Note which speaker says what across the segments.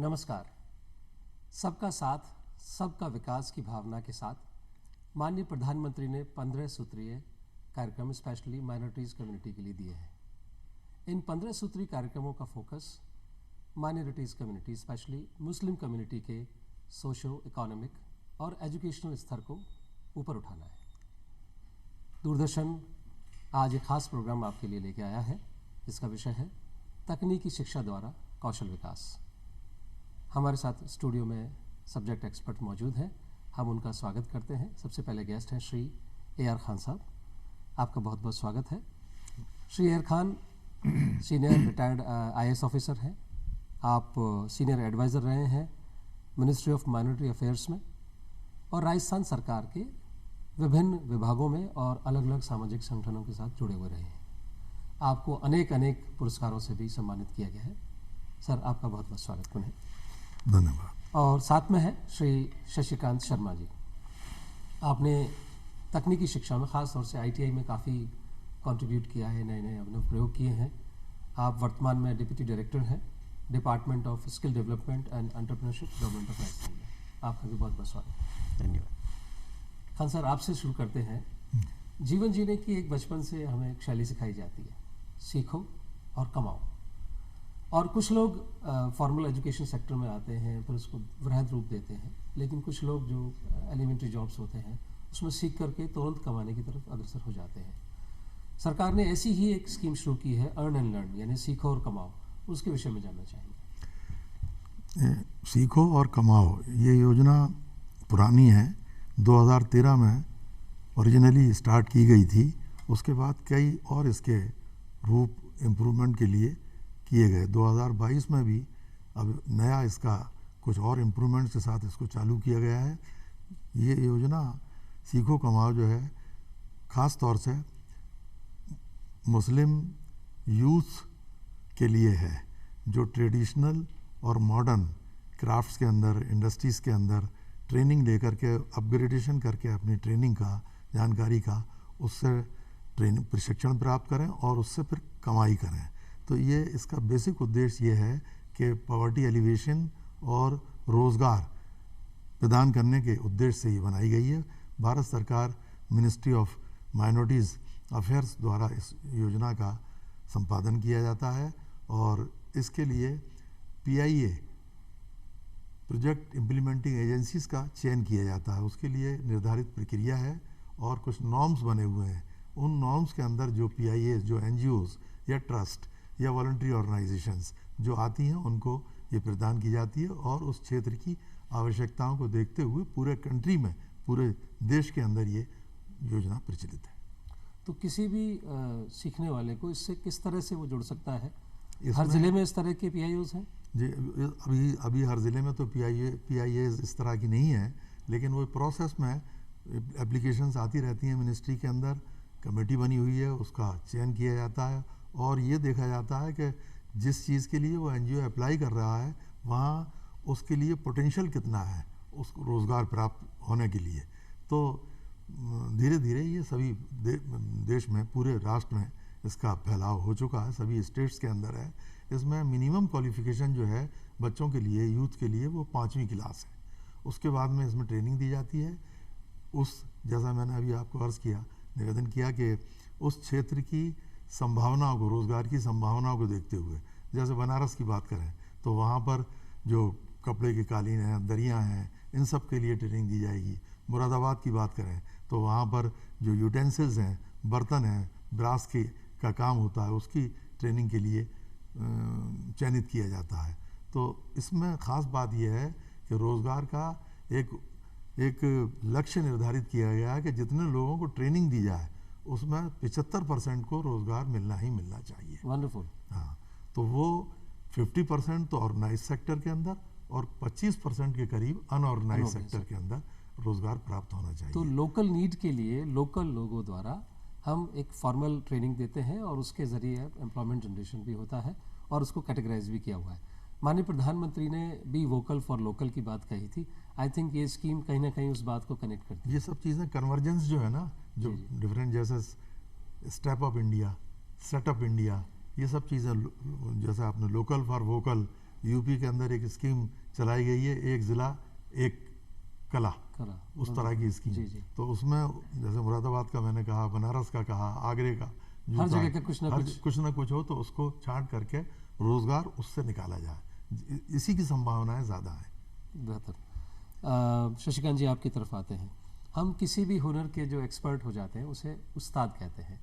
Speaker 1: नमस्कार। सबका साथ सबका विकास की भावना के साथ माननीय प्रधानमंत्री ने 15 सूत्रीय कार्यक्रम स्पेशली माइनॉरिटीज़ कम्युनिटी के लिए दिए हैं। इन 15 सूत्रीय कार्यक्रमों का focus minorities community specially Muslim community के सोशो इकोनॉमिक और एजुकेशनल स्तर को ऊपर उठाना है। दूरदर्शन आज एक खास प्रोग्राम आपके लिए लेके आया है जिसका विषय है तकनीकी शिक्षा द्वारा कौशल विकास। हमारे साथ स्टूडियो में सब्जेक्ट एक्सपर्ट मौजूद हैं, हम उनका स्वागत करते हैं। सबसे पहले गेस्ट हैं श्री AR खान साहब, आपका बहुत बहुत स्वागत है। Shri AR Khan senior retired IAS officer हैं, आप सीनियर एडवाइज़र रहे हैं मिनिस्ट्री ऑफ माइनॉरिटी अफेयर्स में और राजस्थान सरकार के विभिन्न विभागों में और अलग अलग सामाजिक संगठनों के साथ जुड़े हुए रहे हैं। आपको अनेक पुरस्कारों से भी सम्मानित किया गया है। सर, आपका बहुत बहुत स्वागत पुनः।
Speaker 2: धन्यवाद।
Speaker 1: और साथ में है श्री शशिकांत शर्मा जी, आपने तकनीकी शिक्षा में ख़ास तौर से ITI में काफ़ी कंट्रीब्यूट किया है, नए नए अभिनव प्रयोग किए हैं। आप वर्तमान में डिप्टी डायरेक्टर हैं department of skill development and entrepreneurship, government of Rajasthan में। आपका भी बहुत बहुत स्वागत।
Speaker 2: धन्यवाद।
Speaker 1: खान सर, आपसे शुरू करते हैं। जीवन जीने की एक बचपन से हमें एक शैली सिखाई जाती है, सीखो और कमाओ। और कुछ लोग फॉर्मल एजुकेशन सेक्टर में आते हैं, फिर उसको वृहद रूप देते हैं, लेकिन कुछ लोग जो एलिमेंट्री जॉब्स होते हैं उसमें सीख करके तुरंत कमाने की तरफ अग्रसर हो जाते हैं। सरकार ने ऐसी ही एक स्कीम शुरू की है, अर्न एंड लर्न, यानी सीखो और कमाओ। उसके विषय में जानना चाहेंगे।
Speaker 2: सीखो और कमाओ ये योजना पुरानी है, 2013 में ओरिजिनली स्टार्ट की गई थी। उसके बाद कई और इसके रूप इम्प्रूवमेंट के लिए किए गए। 2022 में भी अब नया इसका कुछ और इम्प्रूवमेंट्स के साथ इसको चालू किया गया है। ये योजना सीखो कमाओ जो है ख़ास तौर से मुस्लिम यूथ के लिए है, जो ट्रेडिशनल और मॉडर्न क्राफ्ट्स के अंदर, इंडस्ट्रीज़ के अंदर ट्रेनिंग लेकर के अपग्रेडेशन करके अपनी ट्रेनिंग का, जानकारी का, उससे ट्रेनिंग प्रशिक्षण प्राप्त करें और उससे फिर कमाई करें। तो ये इसका बेसिक उद्देश्य ये है कि पॉवर्टी एलिवेशन और रोज़गार प्रदान करने के उद्देश्य से ये बनाई गई है। भारत सरकार मिनिस्ट्री ऑफ माइनॉरिटीज़ अफेयर्स द्वारा इस योजना का संपादन किया जाता है और इसके लिए PIA प्रोजेक्ट इम्प्लीमेंटिंग एजेंसीज़ का चयन किया जाता है। उसके लिए निर्धारित प्रक्रिया है और कुछ नॉर्म्स बने हुए हैं। उन नॉर्म्स के अंदर जो PIA, जो NGOs या ट्रस्ट या वॉलंटरी ऑर्गेनाइजेशंस जो आती हैं उनको ये प्रदान की जाती है और उस क्षेत्र की आवश्यकताओं को देखते हुए पूरे कंट्री में, पूरे देश के अंदर ये योजना प्रचलित है।
Speaker 1: तो किसी भी सीखने वाले को इससे किस तरह से वो जुड़ सकता है? हर ज़िले में इस तरह के PIOs हैं
Speaker 2: जी? अभी हर ज़िले में तो PIA इस तरह की नहीं है, लेकिन वो प्रोसेस में एप्लीकेशंस आती रहती हैं। मिनिस्ट्री के अंदर कमेटी बनी हुई है, उसका चयन किया जाता है और ये देखा जाता है कि जिस चीज़ के लिए वो NGO अप्लाई कर रहा है वहाँ उसके लिए पोटेंशियल कितना है उसको रोज़गार प्राप्त होने के लिए। तो धीरे धीरे ये सभी देश में, पूरे राष्ट्र में इसका फैलाव हो चुका है, सभी स्टेट्स के अंदर है। इसमें मिनिमम क्वालिफ़िकेशन जो है बच्चों के लिए, यूथ के लिए, वो 5वीं क्लास है। उसके बाद में इसमें ट्रेनिंग दी जाती है। जैसा मैंने अभी आपको अर्ज़ किया, निवेदन किया कि उस क्षेत्र की संभावनाओं को, रोज़गार की संभावनाओं को देखते हुए, जैसे बनारस की बात करें तो वहाँ पर जो कपड़े की कालीन हैं, दरियाँ हैं, इन सब के लिए ट्रेनिंग दी जाएगी। मुरादाबाद की बात करें तो वहाँ पर जो यूटेंसिल्स हैं, बर्तन हैं, ब्रास का काम होता है, उसकी ट्रेनिंग के लिए चयनित किया जाता है। तो इसमें ख़ास बात यह है कि रोज़गार का एक लक्ष्य निर्धारित किया गया है कि जितने लोगों को ट्रेनिंग दी जाए उसमें 75% को रोज़गार मिलना ही मिलना चाहिए।
Speaker 1: वंडरफुल।
Speaker 2: हाँ, तो वो 50% तो ऑर्गेनाइज सेक्टर के अंदर और 25% के करीब अनऑर्गेनाइज सेक्टर के अंदर रोज़गार प्राप्त होना चाहिए।
Speaker 1: तो लोकल नीड के लिए लोकल लोगों द्वारा हम एक फॉर्मल ट्रेनिंग देते हैं और उसके ज़रिए एम्प्लॉयमेंट जनरेशन भी होता है और उसको कैटेगराइज भी किया हुआ है। माननीय प्रधानमंत्री ने भी वोकल फॉर लोकल की बात कही थी। आई थिंक ये स्कीम कहीं ना कहीं उस बात को कनेक्ट करती है।
Speaker 2: ये सब चीज़ें कन्वर्जेंस जो है ना, जो डिफरेंट, जैसे step up India, setup India, ये सब चीज़ें, जैसे आपने लोकल फॉर वोकल यूपी के अंदर एक स्कीम चलाई गई है, एक ज़िला एक कला, उस तरह की स्कीम।
Speaker 1: जी, जी।
Speaker 2: तो उसमें जैसे मुरादाबाद का मैंने कहा, बनारस का कहा, आगरे का,
Speaker 1: हर जगह का कुछ
Speaker 2: ना कुछ हो तो उसको छांट करके रोज़गार उससे निकाला जाए, इसी की संभावनाएं ज़्यादा हैं।
Speaker 1: बेहतर। शशिकांत जी, आपकी तरफ आते हैं। हम किसी भी हुनर के जो एक्सपर्ट हो जाते हैं उसे उस्ताद कहते हैं,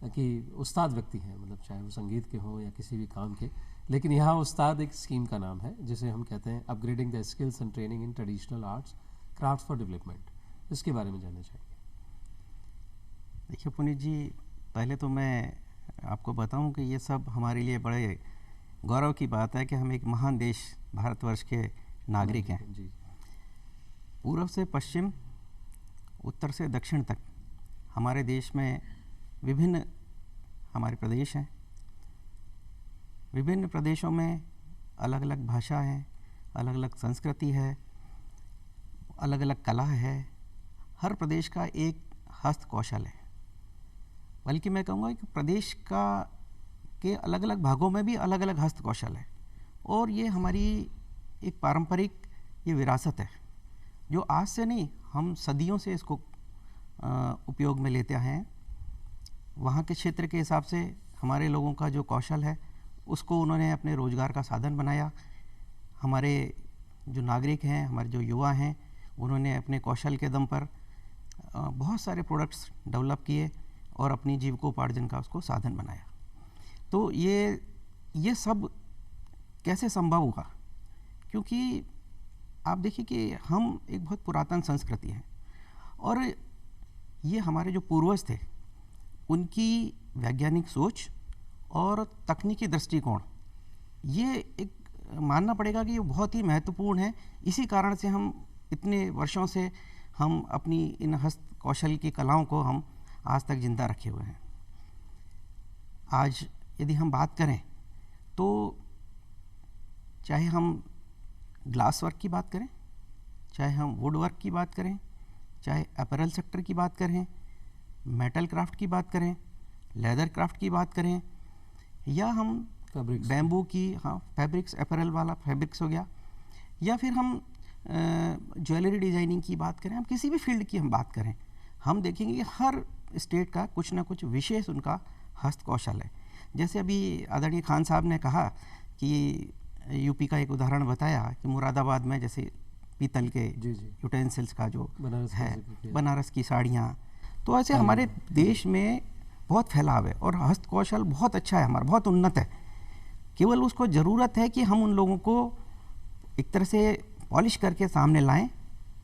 Speaker 1: कि उस्ताद व्यक्ति हैं, मतलब चाहे वो संगीत के हों या किसी भी काम के, लेकिन यहाँ उस्ताद एक स्कीम का नाम है जिसे हम कहते हैं upgrading the skills and training in traditional arts craft for development. इसके बारे में जानना चाहेंगे।
Speaker 3: देखिए पुनीत जी, पहले तो मैं आपको बताऊं कि ये सब हमारे लिए बड़े गौरव की बात है कि हम एक महान देश भारतवर्ष के नागरिक हैं।
Speaker 1: जी।
Speaker 3: पूर्व से पश्चिम, उत्तर से दक्षिण तक हमारे देश में विभिन्न हमारे प्रदेश हैं। विभिन्न प्रदेशों में अलग अलग भाषा है, अलग अलग संस्कृति है, अलग अलग कला है। हर प्रदेश का एक हस्त कौशल है। बल्कि मैं कहूँगा कि प्रदेश का के अलग अलग भागों में भी अलग अलग हस्त कौशल है, और ये हमारी एक पारंपरिक ये विरासत है जो आज से नहीं, हम सदियों से इसको उपयोग में लेते हैं। वहाँ के क्षेत्र के हिसाब से हमारे लोगों का जो कौशल है उसको उन्होंने अपने रोज़गार का साधन बनाया। हमारे जो नागरिक हैं, हमारे जो युवा हैं, उन्होंने अपने कौशल के दम पर बहुत सारे प्रोडक्ट्स डेवलप किए और अपनी जीविकोपार्जन का उसको साधन बनाया। तो ये सब कैसे संभव हुआ? क्योंकि आप देखिए कि हम एक बहुत पुरातन संस्कृति हैं, और ये हमारे जो पूर्वज थे उनकी वैज्ञानिक सोच और तकनीकी दृष्टिकोण, ये एक मानना पड़ेगा कि ये बहुत ही महत्वपूर्ण है। इसी कारण से हम इतने वर्षों से हम अपनी इन हस्त कौशल की कलाओं को हम आज तक जिंदा रखे हुए हैं। आज यदि हम बात करें तो चाहे हम ग्लास वर्क की बात करें, चाहे हम वुड वर्क की बात करें, चाहे अपैरल सेक्टर की बात करें, मेटल क्राफ्ट की बात करें, लेदर क्राफ्ट की बात करें, या हम बैम्बू की, फैब्रिक्स, अपैरल वाला फैब्रिक्स हो गया, या फिर हम ज्वेलरी डिज़ाइनिंग की बात करें, हम किसी भी फील्ड की हम बात करें, हम देखेंगे कि हर स्टेट का कुछ ना कुछ विशेष उनका हस्त कौशल है। जैसे अभी आदरणीय खान साहब ने कहा कि यूपी का एक उदाहरण बताया कि मुरादाबाद में जैसे पीतल के यूटेंसिल्स का जो है, बनारस की साड़ियाँ, तो ऐसे हमारे देश में बहुत फैलाव है और हस्त कौशल बहुत अच्छा है, हमारा बहुत उन्नत है। केवल उसको ज़रूरत है कि हम उन लोगों को एक तरह से पॉलिश करके सामने लाएं,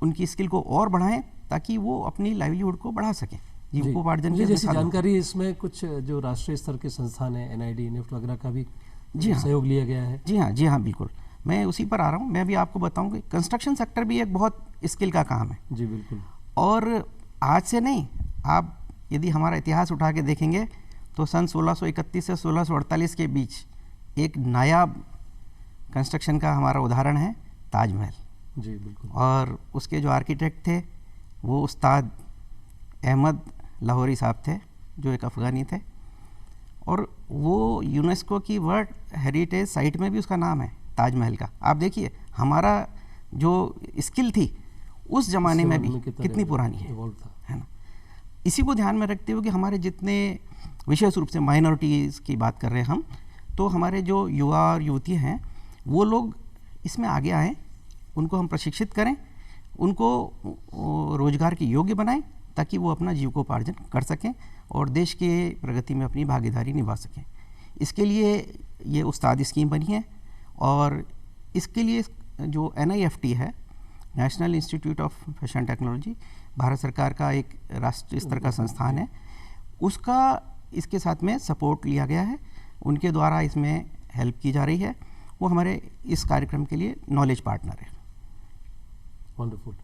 Speaker 3: उनकी स्किल को और बढ़ाएं, ताकि वो अपनी लाइवलीहुड को बढ़ा सकें, जीविकोपार्जन के
Speaker 1: जैसी जानकारी इसमें कुछ जो राष्ट्रीय स्तर के संस्थान है, NID, निफ्ट वगैरह का भी सहयोग लिया गया है।
Speaker 3: जी हाँ, बिल्कुल, मैं उसी पर आ रहा हूँ। मैं भी आपको बताऊँ कि कंस्ट्रक्शन सेक्टर भी एक बहुत स्किल का काम है।
Speaker 1: जी बिल्कुल।
Speaker 3: और आज से नहीं, आप यदि हमारा इतिहास उठा के देखेंगे तो सन 1631 से 1648 के बीच एक नायाब कंस्ट्रक्शन का हमारा उदाहरण है ताजमहल।
Speaker 1: जी बिल्कुल।
Speaker 3: और उसके जो आर्किटेक्ट थे वो उस्ताद अहमद लाहौरी साहब थे, जो एक अफ़गानी थे, और वो यूनेस्को की वर्ल्ड हेरिटेज साइट में भी उसका नाम है ताजमहल का। आप देखिए हमारा जो स्किल थी उस ज़माने में भी कितनी पुरानी है ना। इसी को ध्यान में रखते हुए कि हमारे जितने विशेष रूप से माइनॉरिटीज़ की बात कर रहे हैं हम, तो हमारे जो युवा और युवती हैं वो लोग इसमें आगे आएँ, उनको हम प्रशिक्षित करें, उनको रोजगार के योग्य बनाएं, ताकि वो अपना जीविकोपार्जन कर सकें और देश के प्रगति में अपनी भागीदारी निभा सकें। इसके लिए ये उस्ताद स्कीम बनी है, और इसके लिए जो NIFT है, national institute of fashion technology, Bharat सरकार का एक राष्ट्रीय स्तर का संस्थान है, उसका इसके साथ में सपोर्ट लिया गया है। उनके द्वारा इसमें हेल्प की जा रही है। वो हमारे इस कार्यक्रम के लिए नॉलेज पार्टनर है।
Speaker 1: वंडरफुल।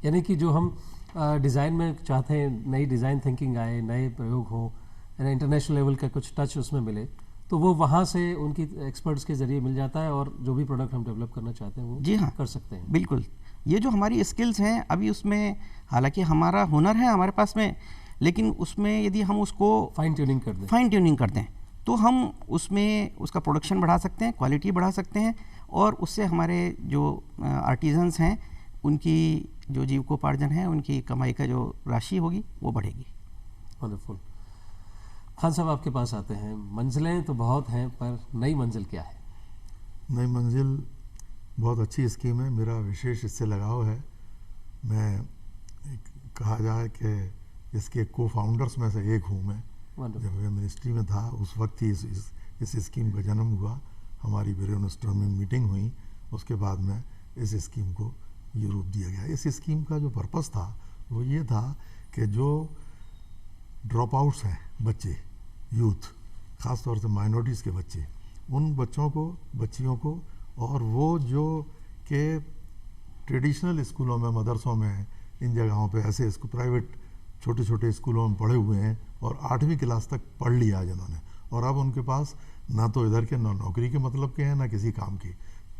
Speaker 1: यानी कि जो हम डिज़ाइन में चाहते हैं, नई डिज़ाइन थिंकिंग आए, नए प्रयोग हो, इंटरनेशनल लेवल का कुछ टच उसमें मिले, तो वो वहाँ से उनकी एक्सपर्ट्स के ज़रिए मिल जाता है, और जो भी प्रोडक्ट हम डेवलप करना चाहते हैं वो
Speaker 3: जी हाँ
Speaker 1: कर सकते हैं।
Speaker 3: बिल्कुल। ये जो हमारी स्किल्स हैं अभी, उसमें हालांकि हमारा हुनर है हमारे पास में, लेकिन उसमें यदि हम उसको
Speaker 1: फाइन ट्यूनिंग कर दें
Speaker 3: तो हम उसमें उसका प्रोडक्शन बढ़ा सकते हैं, क्वालिटी बढ़ा सकते हैं, और उससे हमारे जो आर्टिजन्स हैं उनकी जो जीविकोपार्जन है, उनकी कमाई का जो राशि होगी वो बढ़ेगी।
Speaker 1: वंडरफुल। खान साहब आपके पास आते हैं, मंजिलें तो बहुत हैं पर नई मंजिल क्या है?
Speaker 2: नई मंजिल बहुत अच्छी स्कीम है, मेरा विशेष इससे लगाव है। मैं कहा जाए कि इसके को फाउंडर्स में से एक हूँ मैं। जब मैं मिनिस्ट्री में था उस वक्त ही इस स्कीम का जन्म हुआ, हमारी ब्रेनस्टॉर्मिंग मीटिंग हुई, उसके बाद में इस स्कीम को ये रूप दिया गया। इस स्कीम का जो पर्पस था वो ये था कि जो ड्रॉप आउट्स हैं बच्चे, यूथ, ख़ास तौर से माइनॉरिटीज़ के बच्चे, उन बच्चों को, बच्चियों को, और वो जो के ट्रेडिशनल स्कूलों में, मदरसों में, इन जगहों पे ऐसे इसको प्राइवेट छोटे छोटे स्कूलों में पढ़े हुए हैं और 8वीं क्लास तक पढ़ लिया आज उन्होंने, और अब उनके पास ना तो इधर के ना नौकरी के मतलब के हैं ना किसी काम के,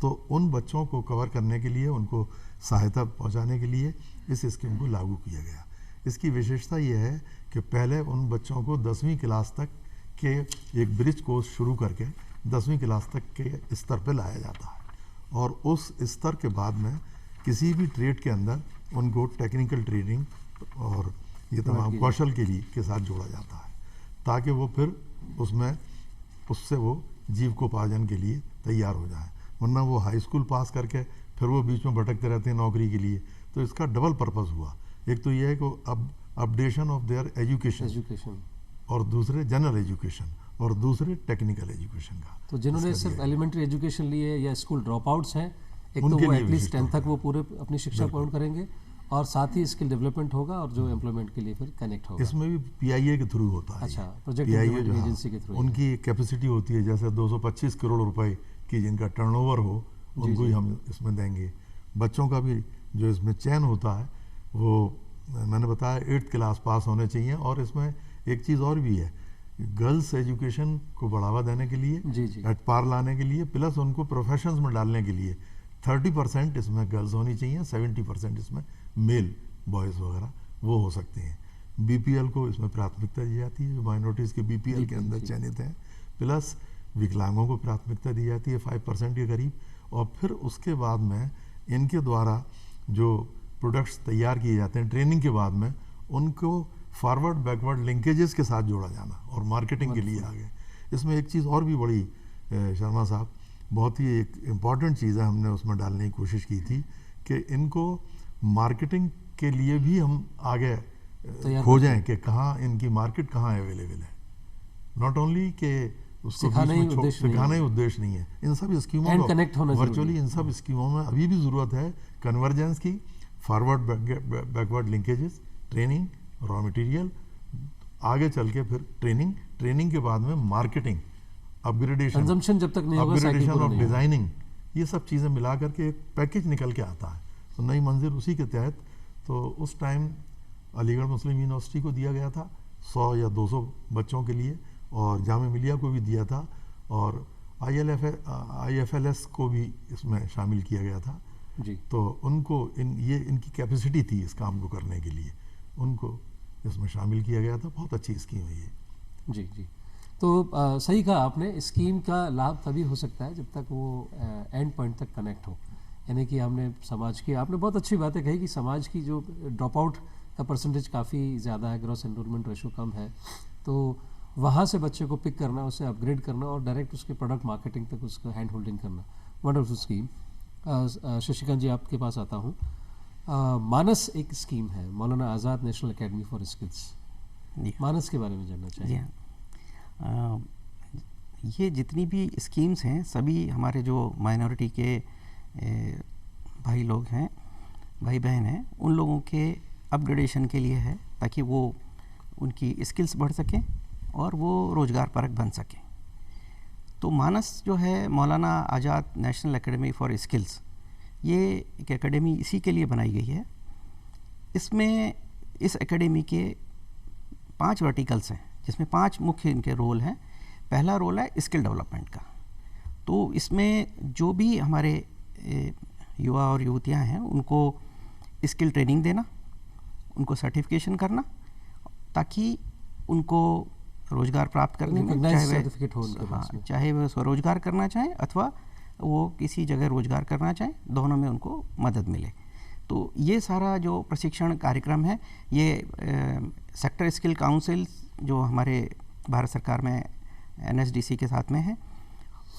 Speaker 2: तो उन बच्चों को कवर करने के लिए, उनको सहायता पहुंचाने के लिए इस स्कीम को लागू किया गया। इसकी विशेषता ये है कि पहले उन बच्चों को 10वीं क्लास तक के एक ब्रिज कोर्स शुरू करके 10वीं क्लास तक के स्तर पर लाया जाता है, और उस स्तर के बाद में किसी भी ट्रेड के अंदर उनको टेक्निकल ट्रेनिंग और ये तमाम कौशल के लिए के साथ जोड़ा जाता है, ताकि वो फिर उससे वो जीविकोपार्जन के लिए तैयार हो जाए। वरना वो हाई स्कूल पास करके फिर वो बीच में भटकते रहते हैं नौकरी के लिए। तो इसका डबल पर्पस हुआ, एक तो ये है कि अब अपडेशन ऑफ देयर एजुकेशन, और दूसरे जनरल एजुकेशन, और दूसरे टेक्निकल एजुकेशन का।
Speaker 1: तो जिन्होंने सिर्फ एलिमेंट्री एजुकेशन लिए या स्कूल ड्रॉप आउट्स हैं, एक तो वो एटलीस्ट 10th तक वो पूरे अपनी शिक्षा पूर्ण करेंगे, और साथ ही स्किल डेवलपमेंट होगा और जो एम्प्लॉयमेंट के लिए फिर कनेक्ट होगा।
Speaker 2: इसमें भी PIA के थ्रू होता है।
Speaker 1: अच्छा, प्रोजेक्ट
Speaker 2: PIA
Speaker 1: एजेंसी के थ्रू।
Speaker 2: उनकी कैपेसिटी होती है, जैसे 225 करोड़ रुपए की जिनका टर्नओवर हो, उनको ही हम इसमें देंगे। बच्चों का भी जो इसमें चयन होता है वो मैंने बताया 8th क्लास पास होने चाहिए, और इसमें एक चीज़ और भी है, गर्ल्स एजुकेशन को बढ़ावा देने के लिए, एट पार लाने के लिए, प्लस उनको प्रोफेशंस में डालने के लिए 30% इसमें गर्ल्स होनी चाहिए, 70% इसमें मेल बॉयज़ वगैरह वो हो सकते हैं। BPL को इसमें प्राथमिकता दी जाती है, जो माइनॉरिटीज़ के BPL के अंदर चयनित हैं, प्लस विकलांगों को प्राथमिकता दी जाती है 5% के करीब, और फिर उसके बाद में इनके द्वारा जो प्रोडक्ट्स तैयार किए जाते हैं ट्रेनिंग के बाद में, उनको फॉरवर्ड बैकवर्ड लिंकेजेस के साथ जोड़ा जाना और मार्केटिंग के लिए आगे। इसमें एक चीज़ और भी बड़ी, शर्मा साहब, बहुत ही एक इम्पॉर्टेंट चीज़ है, हमने उसमें डालने की कोशिश की थी कि इनको मार्केटिंग के लिए भी हम आगे खोजें कि कहाँ इनकी मार्केट कहाँ अवेलेबल है। नॉट ओनली कि उसको सिखाना ही उद्देश्य नहीं है। इन सब स्कीमों का वर्चुअली इन सब स्कीमों में अभी भी ज़रूरत है कन्वर्जेंस की, forward backward linkages, training, raw material, आगे चल के फिर ट्रेनिंग के बाद में मार्केटिंग, अपग्रेडेशन,
Speaker 1: कंजम्पशन जब तक नहीं होगा,
Speaker 2: अपग्रेडेशन ऑफ डिज़ाइनिंग, ये सब चीज़ें मिला करके एक पैकेज निकल के आता है। तो नई मंजिल उसी के तहत, तो उस टाइम अलीगढ़ मुस्लिम यूनिवर्सिटी को दिया गया था 100 या 200 बच्चों के लिए, और जामिया मिलिया को भी दिया था, और IFLS को भी इसमें शामिल किया गया था
Speaker 1: जी।
Speaker 2: तो उनको इनकी कैपेसिटी थी इस काम को करने के लिए, उनको इसमें शामिल किया गया था। बहुत अच्छी स्कीम है ये।
Speaker 1: जी जी। तो सही कहा आपने, स्कीम का लाभ तभी हो सकता है जब तक वो एंड पॉइंट तक कनेक्ट हो, यानी कि हमने समाज की, आपने बहुत अच्छी बातें कही कि समाज की जो ड्रॉप आउट का परसेंटेज काफ़ी ज़्यादा है, ग्रॉस एनरोलमेंट रेशो कम है, तो वहाँ से बच्चे को पिक करना, उसे अपग्रेड करना और डायरेक्ट उसके प्रोडक्ट मार्केटिंग तक उसका हैंड होल्डिंग करना, वंडरफुल स्कीम। शशिकांत जी आपके पास आता हूँ। मानस एक स्कीम है, मौलाना आज़ाद नेशनल एकेडमी फॉर स्किल्स, मानस के बारे में जानना चाहिए।
Speaker 3: ये जितनी भी स्कीम्स हैं सभी हमारे जो माइनॉरिटी के भाई लोग हैं, भाई बहन हैं, उन लोगों के अपग्रेडेशन के लिए है, ताकि वो उनकी स्किल्स बढ़ सकें और वो रोज़गार परक बन सकें। तो मानस जो है, मौलाना आज़ाद नेशनल एकेडमी फॉर स्किल्स, ये एक एकेडमी इसी के लिए बनाई गई है। इसमें इस एकेडमी के 5 वर्टिकल्स हैं, जिसमें 5 मुख्य इनके रोल हैं। पहला रोल है स्किल डेवलपमेंट का। तो इसमें जो भी हमारे युवा और युवतियां हैं, उनको स्किल ट्रेनिंग देना, उनको सर्टिफिकेशन करना, ताकि उनको रोजगार प्राप्त करने में,
Speaker 1: Recognized
Speaker 3: चाहे
Speaker 1: certificate हो उनके पास में।
Speaker 3: चाहे वे स्वरोजगार करना चाहें अथवा वो किसी जगह रोजगार करना चाहें, दोनों में उनको मदद मिले। तो ये सारा जो प्रशिक्षण कार्यक्रम है ये सेक्टर स्किल काउंसिल जो हमारे भारत सरकार में NSDC के साथ में है,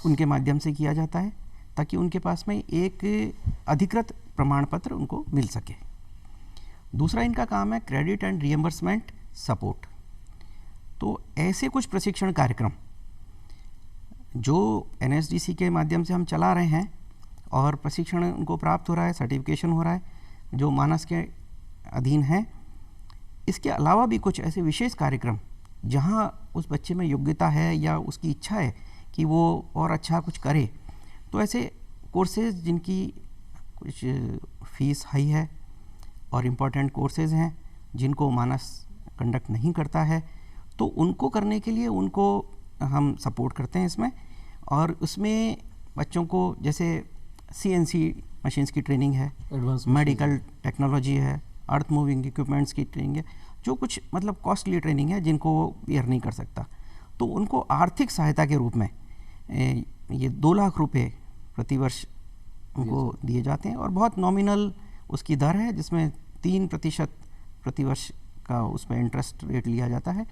Speaker 3: उनके माध्यम से किया जाता है ताकि उनके पास में एक अधिकृत प्रमाण पत्र उनको मिल सके। दूसरा इनका काम है क्रेडिट एंड रिएम्बर्समेंट सपोर्ट। तो ऐसे कुछ प्रशिक्षण कार्यक्रम जो NSDC के माध्यम से हम चला रहे हैं और प्रशिक्षण उनको प्राप्त हो रहा है, सर्टिफिकेशन हो रहा है, जो मानस के अधीन है। इसके अलावा भी कुछ ऐसे विशेष कार्यक्रम जहां उस बच्चे में योग्यता है या उसकी इच्छा है कि वो और अच्छा कुछ करे, तो ऐसे कोर्सेज जिनकी कुछ फीस हाई है और इम्पोर्टेंट कोर्सेज हैं जिनको मानस कंडक्ट नहीं करता है, तो उनको करने के लिए उनको हम सपोर्ट करते हैं इसमें। और उसमें बच्चों को जैसे CNC मशीन्स की ट्रेनिंग है,
Speaker 1: Advanced
Speaker 3: मेडिकल टेक्नोलॉजी है, अर्थ मूविंग इक्विपमेंट्स की ट्रेनिंग है, जो कुछ मतलब कॉस्टली ट्रेनिंग है जिनको वो बियर नहीं कर सकता, तो उनको आर्थिक सहायता के रूप में ये 2 लाख रुपए प्रतिवर्ष उनको दिए जाते हैं और बहुत नॉमिनल उसकी दर है जिसमें 3% प्रतिवर्ष का उसमें इंटरेस्ट रेट लिया जाता है,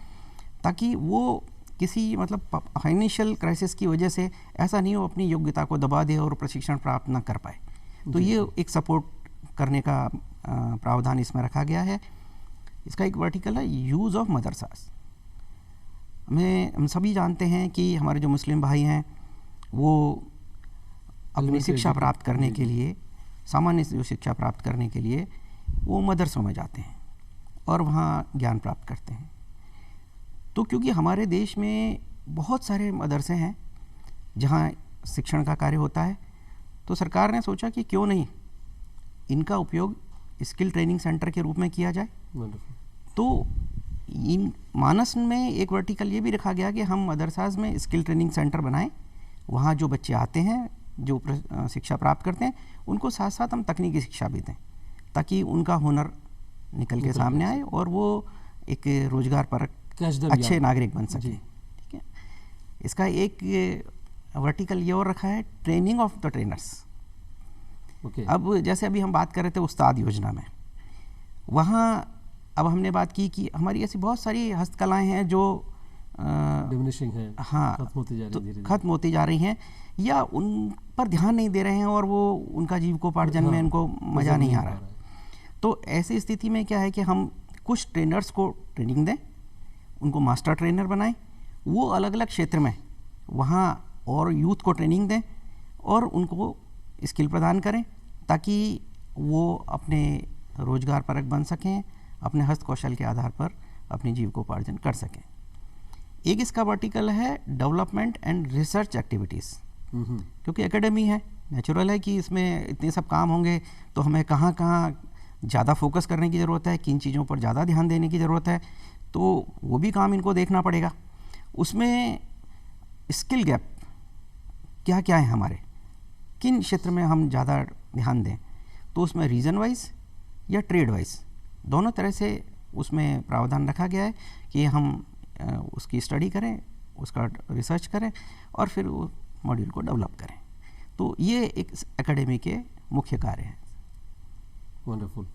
Speaker 3: ताकि वो किसी मतलब फाइनेंशियल क्राइसिस की वजह से ऐसा नहीं हो अपनी योग्यता को दबा दे और प्रशिक्षण प्राप्त ना कर पाए। तो ये एक सपोर्ट करने का प्रावधान इसमें रखा गया है। इसका एक वर्टिकल है यूज़ ऑफ मदरसास। हम सभी जानते हैं कि हमारे जो मुस्लिम भाई हैं वो अपनी शिक्षा प्राप्त करने के लिए, सामान्य जो शिक्षा प्राप्त करने के लिए वो मदरसों में जाते हैं और वहाँ ज्ञान प्राप्त करते हैं। तो क्योंकि हमारे देश में बहुत सारे मदरसे हैं जहाँ शिक्षण का कार्य होता है, तो सरकार ने सोचा कि क्यों नहीं इनका उपयोग स्किल ट्रेनिंग सेंटर के रूप में किया जाए। तो इन मानस में एक वर्टिकल ये भी रखा गया कि हम मदरसाज में स्किल ट्रेनिंग सेंटर बनाएं। वहाँ जो बच्चे आते हैं, जो शिक्षा प्राप्त करते हैं, उनको साथ साथ हम तकनीकी शिक्षा भी दें ताकि उनका हुनर निकल के सामने आए और वो एक रोजगार पर अच्छे नागरिक बन सके। ठीक है। इसका एक वर्टिकल ये और रखा है ट्रेनिंग ऑफ द ट्रेनर्स। अब जैसे अभी हम बात कर रहे थे उस्ताद योजना में, वहाँ अब हमने बात की कि हमारी ऐसी बहुत सारी हस्तकलाएं हैं जो
Speaker 1: डिमिनिशिंग है,
Speaker 3: हाँ, खत्म होती जा रही हैं या उन पर ध्यान नहीं दे रहे हैं और वो उनका जीविकोपार्जन में उनको मज़ा नहीं आ रहा। तो ऐसी स्थिति में क्या है कि हम कुछ ट्रेनर्स को ट्रेनिंग दें, उनको मास्टर ट्रेनर बनाएं, वो अलग अलग क्षेत्र में वहाँ और यूथ को ट्रेनिंग दें और उनको स्किल प्रदान करें ताकि वो अपने रोजगार परक बन सकें, अपने हस्त कौशल के आधार पर अपनी जीविकोपार्जन कर सकें। एक इसका वर्टिकल है डेवलपमेंट एंड रिसर्च एक्टिविटीज़, क्योंकि एकेडमी है, नेचुरल है कि इसमें इतने सब काम होंगे, तो हमें कहाँ कहाँ ज़्यादा फोकस करने की ज़रूरत है, किन चीज़ों पर ज़्यादा ध्यान देने की ज़रूरत है, तो वो भी काम इनको देखना पड़ेगा। उसमें स्किल गैप क्या क्या है हमारे, किन क्षेत्र में हम ज़्यादा ध्यान दें, तो उसमें रीजन वाइज या ट्रेड वाइज दोनों तरह से उसमें प्रावधान रखा गया है कि हम उसकी स्टडी करें, उसका रिसर्च करें और फिर वो मॉड्यूल को डेवलप करें। तो ये एक एकेडमी के मुख्य कार्य हैं।
Speaker 1: वंडरफुल।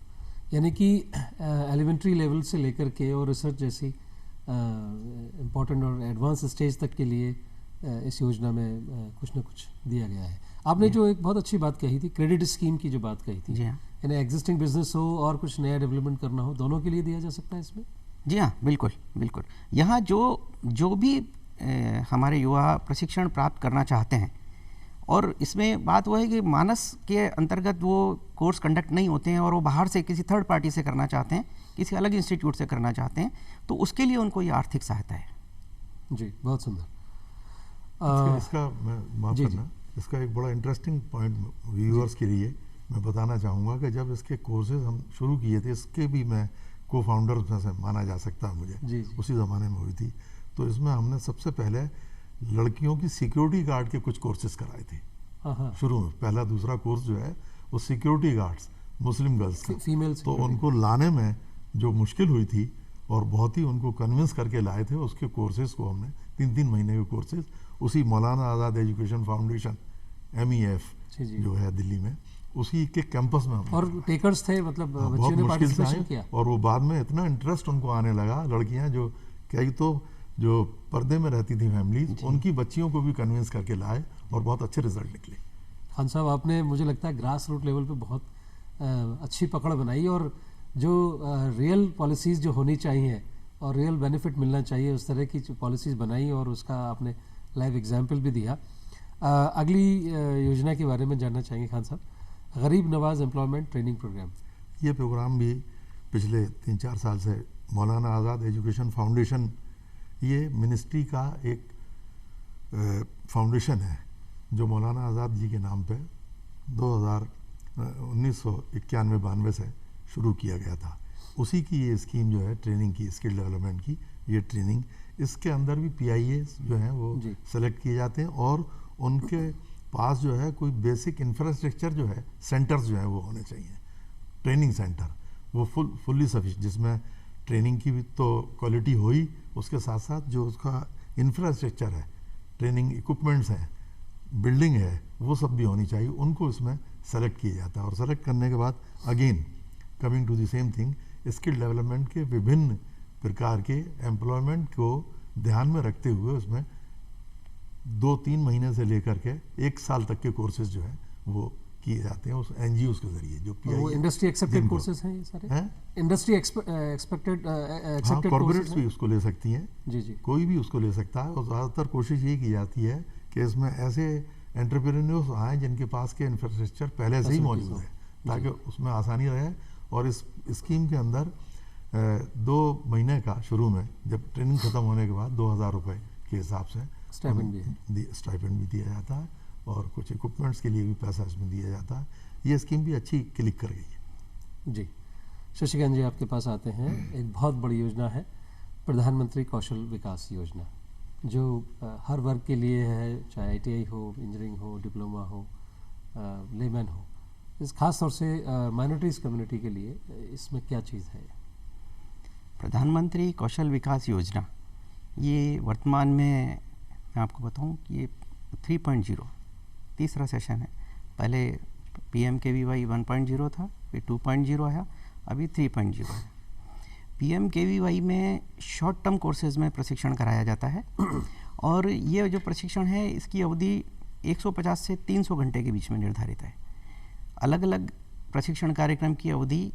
Speaker 1: यानी कि एलिमेंट्री लेवल से लेकर के और रिसर्च जैसी इम्पोर्टेंट और एडवांस स्टेज तक के लिए इस योजना में कुछ न कुछ दिया गया है। आपने जो एक बहुत अच्छी बात कही थी, क्रेडिट स्कीम की जो बात कही थी, यानी एग्जिस्टिंग बिजनेस हो और कुछ नया डेवलपमेंट करना हो, दोनों के लिए दिया जा सकता है इसमें?
Speaker 3: जी हाँ, बिल्कुल बिल्कुल। यहाँ जो भी हमारे युवा प्रशिक्षण प्राप्त करना चाहते हैं, और इसमें बात वो है कि मानस के अंतर्गत वो कोर्स कंडक्ट नहीं होते हैं और वो बाहर से किसी थर्ड पार्टी से करना चाहते हैं, किसी अलग इंस्टीट्यूट से करना चाहते हैं, तो उसके लिए उनको ये आर्थिक सहायता है।
Speaker 1: जी, बहुत सुंदर।
Speaker 2: इसका माफ करना, इसका एक बड़ा इंटरेस्टिंग पॉइंट व्यूअर्स के लिए मैं बताना चाहूँगा कि जब इसके कोर्सेज हम शुरू किए थे, इसके भी मैं को फाउंडर में से माना जा सकता है मुझे, उसी ज़माने में हुई थी। तो इसमें हमने सबसे पहले लड़कियों की सिक्योरिटी गार्ड के कुछ कोर्सेज कराए थे शुरू में। पहला दूसरा कोर्स जो है वो सिक्योरिटी गार्ड्स मुस्लिम गर्ल्स के,
Speaker 1: फीमेल,
Speaker 2: तो उनको लाने में जो मुश्किल हुई थी और बहुत ही उनको कन्विंस करके लाए थे। उसके कोर्सेज़ को हमने 3-3 महीने के कोर्सेज़ उसी मौलाना आज़ाद एजुकेशन फाउंडेशन MEF
Speaker 1: जी जी।
Speaker 2: जो है दिल्ली में, उसी के कैंपस में हमने
Speaker 1: और टेकर्स थे, मतलब
Speaker 2: हाँ,
Speaker 1: बच्चियों
Speaker 2: बहुत
Speaker 1: ने
Speaker 2: मुश्किल से
Speaker 1: पार्टिसिपेशन
Speaker 2: आए।
Speaker 1: किया।
Speaker 2: और वो बाद में इतना इंटरेस्ट उनको आने लगा, लड़कियां जो कई तो जो पर्दे में रहती थी फैमिलीज, उनकी बच्चियों को भी कन्विंस करके लाए और बहुत अच्छे रिजल्ट निकले।
Speaker 1: खान साहब, आपने मुझे लगता है ग्रास रूट लेवल पे बहुत अच्छी पकड़ बनाई, और जो रियल पॉलिसीज़ जो होनी चाहिए और रियल बेनिफिट मिलना चाहिए उस तरह की पॉलिसीज़ बनाई, और उसका आपने लाइव एग्जाम्पल भी दिया। अगली योजना के बारे में जानना चाहेंगे खान साहब, गरीब नवाज एम्प्लॉयमेंट ट्रेनिंग प्रोग्राम।
Speaker 2: ये प्रोग्राम भी पिछले 3-4 साल से मौलाना आज़ाद एजुकेशन फाउंडेशन, ये मिनिस्ट्री का एक फाउंडेशन है जो मौलाना आज़ाद जी के नाम पे 1991-92 से शुरू किया गया था। उसी की ये स्कीम जो है ट्रेनिंग की, स्किल डेवलपमेंट की ये ट्रेनिंग, इसके अंदर भी PIAs जो हैं वो सेलेक्ट किए जाते हैं और उनके पास जो है कोई बेसिक इंफ्रास्ट्रक्चर जो है, सेंटर्स जो है वो होने चाहिए, ट्रेनिंग सेंटर वो फुल्ली सफिशिएंट, जिसमें ट्रेनिंग की भी तो क्वालिटी हो ही, उसके साथ साथ जो उसका इंफ्रास्ट्रक्चर है, ट्रेनिंग इक्विपमेंट्स हैं, बिल्डिंग है, वो सब भी होनी चाहिए। उनको इसमें सेलेक्ट किया जाता है और सेलेक्ट करने के बाद again coming to the same thing, skill development के विभिन्न प्रकार के एम्प्लॉयमेंट को ध्यान में रखते हुए उसमें 2-3 महीने से लेकर के 1 साल तक के कोर्सेज जो है वो किए जाते हैं उस NGOs के जरिए, जो
Speaker 1: वो इंडस्ट्री एक्सेप्टेड कोर्सेज हैं ये सारे हैं? इंडस्ट्री एक्सपेक्टेड एक्सेप्टेड
Speaker 2: कॉर्पोरेट्स भी उसको ले सकती हैं,
Speaker 1: जी जी,
Speaker 2: कोई भी उसको ले सकता है। और ज़्यादातर कोशिश ये की जाती है कि इसमें ऐसे एंटरप्रेन्योर्स आएँ जिनके पास के इंफ्रास्ट्रक्चर पहले से ही मौजूद है, ताकि उसमें आसानी रहे। और इस स्कीम के अंदर 2 महीने का शुरू में जब ट्रेनिंग ख़त्म होने के बाद 2000 रुपये के हिसाब से स्टाइपेंड भी दिया जाता है और कुछ इक्विपमेंट्स के लिए भी पैसा इसमें दिया जाता है। ये स्कीम भी अच्छी क्लिक कर गई है।
Speaker 1: जी, शशिकांत जी आपके पास आते हैं। एक बहुत बड़ी योजना है प्रधानमंत्री कौशल विकास योजना, जो हर वर्ग के लिए है, चाहे ITI हो, इंजीनियरिंग हो, डिप्लोमा हो, लेमैन हो। इस खास तौर से माइनॉरिटीज़ कम्युनिटी के लिए इसमें क्या चीज़ है?
Speaker 3: प्रधानमंत्री कौशल विकास योजना ये वर्तमान में मैं आपको बताऊं कि ये 3.0 तीसरा सेशन है। पहले PMKVY 1.0 था, फिर 2.0 आया, अभी 3.0 है। PMKVY में शॉर्ट टर्म कोर्सेज में प्रशिक्षण कराया जाता है और ये जो प्रशिक्षण है इसकी अवधि 150 से 300 घंटे के बीच में निर्धारित है। अलग अलग प्रशिक्षण कार्यक्रम की अवधि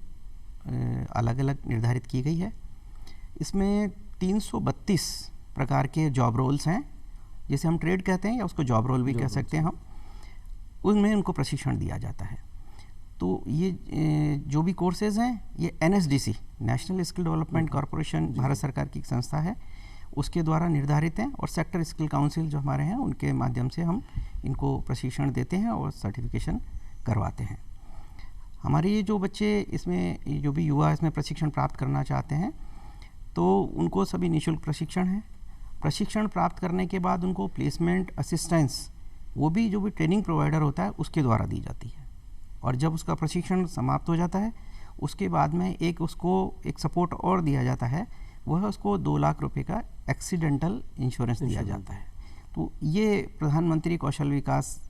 Speaker 3: अलग अलग निर्धारित की गई है। इसमें 332 प्रकार के जॉब रोल्स हैं, जिसे हम ट्रेड कहते हैं या उसको जॉब रोल भी कह सकते हैं हम, उनमें उनको प्रशिक्षण दिया जाता है। तो ये जो भी कोर्सेज हैं ये NSDC national skill development corporation Bharat सरकार की एक संस्था है, उसके द्वारा निर्धारित हैं और सेक्टर स्किल काउंसिल जो हमारे हैं उनके माध्यम से हम इनको प्रशिक्षण देते हैं और सर्टिफिकेशन करवाते हैं। हमारे ये जो बच्चे इसमें, जो भी युवा इसमें प्रशिक्षण प्राप्त करना चाहते हैं, तो उनको सभी निःशुल्क प्रशिक्षण है। प्रशिक्षण प्राप्त करने के बाद उनको प्लेसमेंट असिस्टेंस, वो भी जो भी ट्रेनिंग प्रोवाइडर होता है उसके द्वारा दी जाती है। और जब उसका प्रशिक्षण समाप्त हो जाता है उसके बाद में उसको एक सपोर्ट और दिया जाता है, वह उसको 2 लाख रुपए का एक्सीडेंटल इंश्योरेंस दिया जाता है। तो ये प्रधानमंत्री कौशल विकास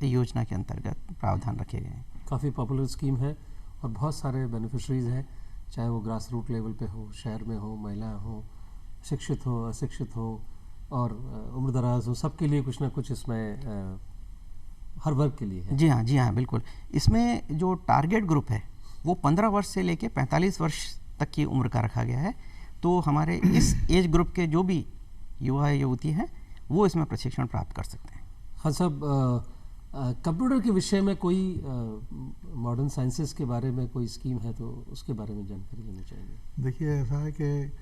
Speaker 3: योजना के अंतर्गत प्रावधान रखे गए हैं।
Speaker 1: काफ़ी पॉपुलर स्कीम है और बहुत सारे बेनिफिशरीज हैं, चाहे वो ग्रास रूट लेवल पे हो, शहर में हो, महिला हो, शिक्षित हो, अशिक्षित हो और उम्र दराज हो, सबके लिए कुछ ना कुछ इसमें हर वर्ग के लिए है।
Speaker 3: जी हाँ बिल्कुल। इसमें जो टारगेट ग्रुप है वो 15 वर्ष से लेके 45 वर्ष तक की उम्र का रखा गया है। तो हमारे इस एज ग्रुप के जो भी युवा युवती हैं वो इसमें प्रशिक्षण प्राप्त कर सकते हैं।
Speaker 1: हाँ साहब, कंप्यूटर के विषय में कोई मॉडर्न साइंसेस के बारे में कोई स्कीम है तो उसके बारे में जानकारी लेनी चाहिए।
Speaker 2: देखिए, ऐसा है कि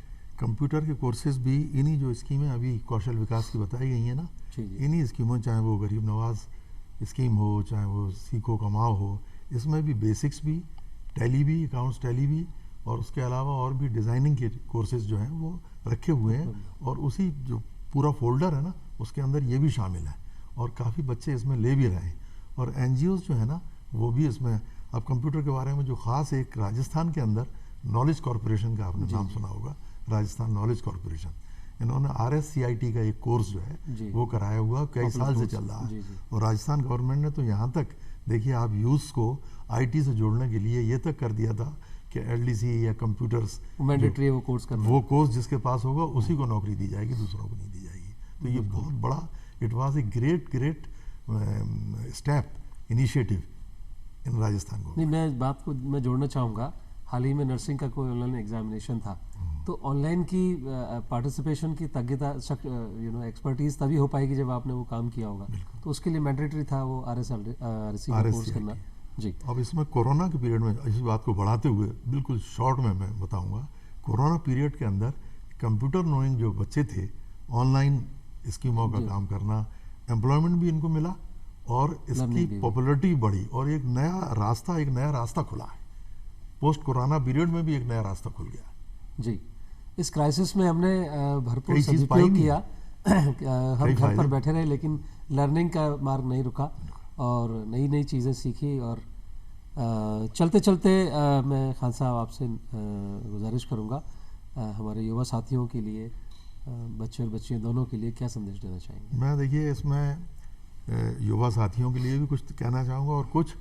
Speaker 2: कंप्यूटर के कोर्सेज भी इन्हीं जो स्कीमें अभी कौशल विकास की बताई गई हैं ना, इन्हीं स्कीमों, चाहे वो गरीब नवाज स्कीम हो, चाहे वो सीखो कमाओ हो, इसमें भी बेसिक्स भी, टैली भी, अकाउंट्स टैली भी, और उसके अलावा और भी डिज़ाइनिंग के कोर्सेज जो हैं वो रखे हुए हैं। और उसी जो पूरा फोल्डर है ना उसके अंदर ये भी शामिल है और काफ़ी बच्चे इसमें ले भी रहे हैं। और NGOs जो है ना वो भी इसमें, अब कंप्यूटर के बारे में जो ख़ास एक राजस्थान के अंदर नॉलेज कॉरपोरेशन का आपने नाम सुना होगा, राजस्थान नॉलेज कॉरपोरेशन, इन्होंने RSCIT का एक कोर्स जो
Speaker 1: जी।
Speaker 2: है वो कराया हुआ कई साल से चल रहा
Speaker 1: जी,
Speaker 2: है।
Speaker 1: जी।
Speaker 2: और राजस्थान गवर्नमेंट ने तो यहाँ तक देखिए आप यूथ को IT से जोड़ने के लिए ये तक कर दिया था कि LDC या कंप्यूटर्स
Speaker 1: मैंडेटरी है वो कोर्स करना।
Speaker 2: वो कोर्स जिसके पास होगा उसी को नौकरी दी जाएगी, दूसरों को नहीं दी जाएगी। तो ये बहुत बड़ा, it was a great step initiative in Rajasthan
Speaker 1: नहीं,
Speaker 2: गवर्नमेंट।
Speaker 1: मैं इस बात को मैं जोड़ना चाहूँगा, हाल ही में नर्सिंग का कोई ऑनलाइन एग्जामिनेशन था, तो ऑनलाइन की पार्टिसिपेशन की तज्ञता एक्सपर्टीज तभी हो पाएगी जब आपने वो काम किया होगा। तो उसके लिए मैंडेटरी था वो RSC का कोर्स करना। जी।
Speaker 2: अब इसमें कोरोना के पीरियड में इस बात को बढ़ाते हुए बिल्कुल शॉर्ट में मैं बताऊंगा, कोरोना पीरियड के अंदर कंप्यूटर नोइंग जो बच्चे थे, ऑनलाइन स्कीमों का काम करना, एम्प्लॉयमेंट भी इनको मिला और इसकी पॉपुलैरिटी बढ़ी और एक नया रास्ता खुला है। पोस्ट कोरोना पीरियड में भी एक नया रास्ता खुल गया
Speaker 1: जी। इस क्राइसिस में हमने भरपूर
Speaker 2: कई चीज़
Speaker 1: सदुपयोग
Speaker 2: पाई
Speaker 1: किया। हम
Speaker 2: कई
Speaker 1: घर पर
Speaker 2: फायदे।
Speaker 1: बैठे रहे लेकिन लर्निंग का मार्ग नहीं रुका और नई नई चीज़ें सीखी। और चलते चलते मैं खान साहब आपसे गुजारिश करूँगा, हमारे युवा साथियों के लिए, बच्चे और बच्चियों दोनों के लिए क्या संदेश देना चाहेंगे?
Speaker 2: मैं देखिए इसमें युवा साथियों के लिए भी कुछ कहना चाहूँगा और कुछ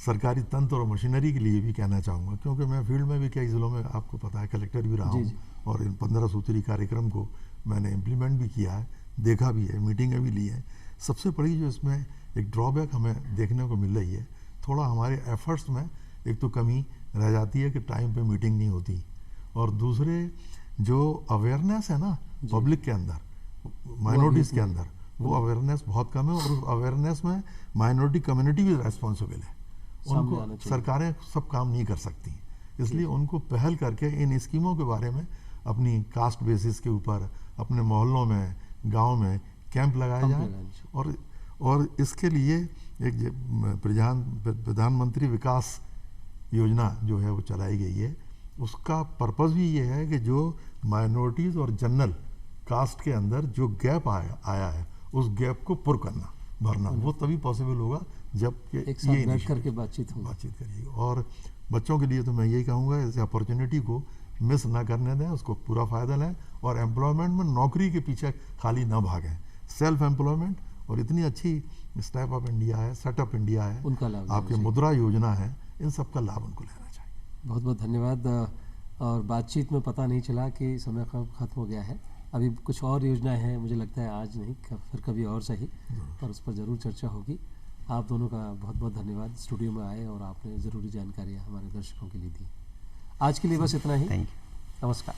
Speaker 2: सरकारी तंत्र और मशीनरी के लिए भी कहना चाहूँगा, क्योंकि मैं फील्ड में भी कई ज़िलों में आपको पता है कलेक्टर भी रहा हूँ और इन 15 सूत्री कार्यक्रम को मैंने इम्प्लीमेंट भी किया है, देखा भी है, मीटिंगें भी ली हैं। सबसे बड़ी जो इसमें एक ड्रॉबैक हमें देखने को मिल रही है, थोड़ा हमारे एफर्ट्स में एक तो कमी रह जाती है कि टाइम पे मीटिंग नहीं होती, और दूसरे जो अवेयरनेस है ना पब्लिक के अंदर, माइनॉरिटीज़ के अंदर, वो अवेयरनेस बहुत कम है और उस अवेयरनेस में माइनॉरिटी कम्युनिटी भी रेस्पॉन्सिबल है। उनको सरकारें सब काम नहीं कर सकती, इसलिए उनको पहल करके इन स्कीमों के बारे में अपनी कास्ट बेसिस के ऊपर अपने मोहल्लों में, गांव में कैंप लगाए जाए। और इसके लिए एक प्रधानमंत्री विकास योजना जो है वो चलाई गई है, उसका पर्पस भी ये है कि जो माइनॉरिटीज़ और जनरल कास्ट के अंदर जो गैप आया है उस गैप को पुर करना, भरना, वो तभी पॉसिबल होगा जब
Speaker 1: एक साथ बैठ करके बातचीत
Speaker 2: करिए। और बच्चों के लिए तो मैं यही कहूँगा, इस अपॉर्चुनिटी को मिस ना करने दें, उसको पूरा फ़ायदा लें और एम्प्लॉयमेंट में नौकरी के पीछे खाली ना भागें। सेल्फ एम्प्लॉयमेंट और इतनी अच्छी स्टेप अप इंडिया है, सेटअप इंडिया है,
Speaker 1: उनका लाभ,
Speaker 2: आपकी मुद्रा योजना है, इन सब का लाभ उनको लेना चाहिए।
Speaker 1: बहुत बहुत धन्यवाद। और बातचीत में पता नहीं चला कि समय ख़त्म हो गया है, अभी कुछ और योजनाएं हैं, मुझे लगता है आज नहीं फिर कभी और सही, और उस पर ज़रूर चर्चा होगी। आप दोनों का बहुत बहुत धन्यवाद, स्टूडियो में आए और आपने ज़रूरी जानकारियाँ हमारे दर्शकों के लिए दी। आज के लिए बस इतना ही, नमस्कार।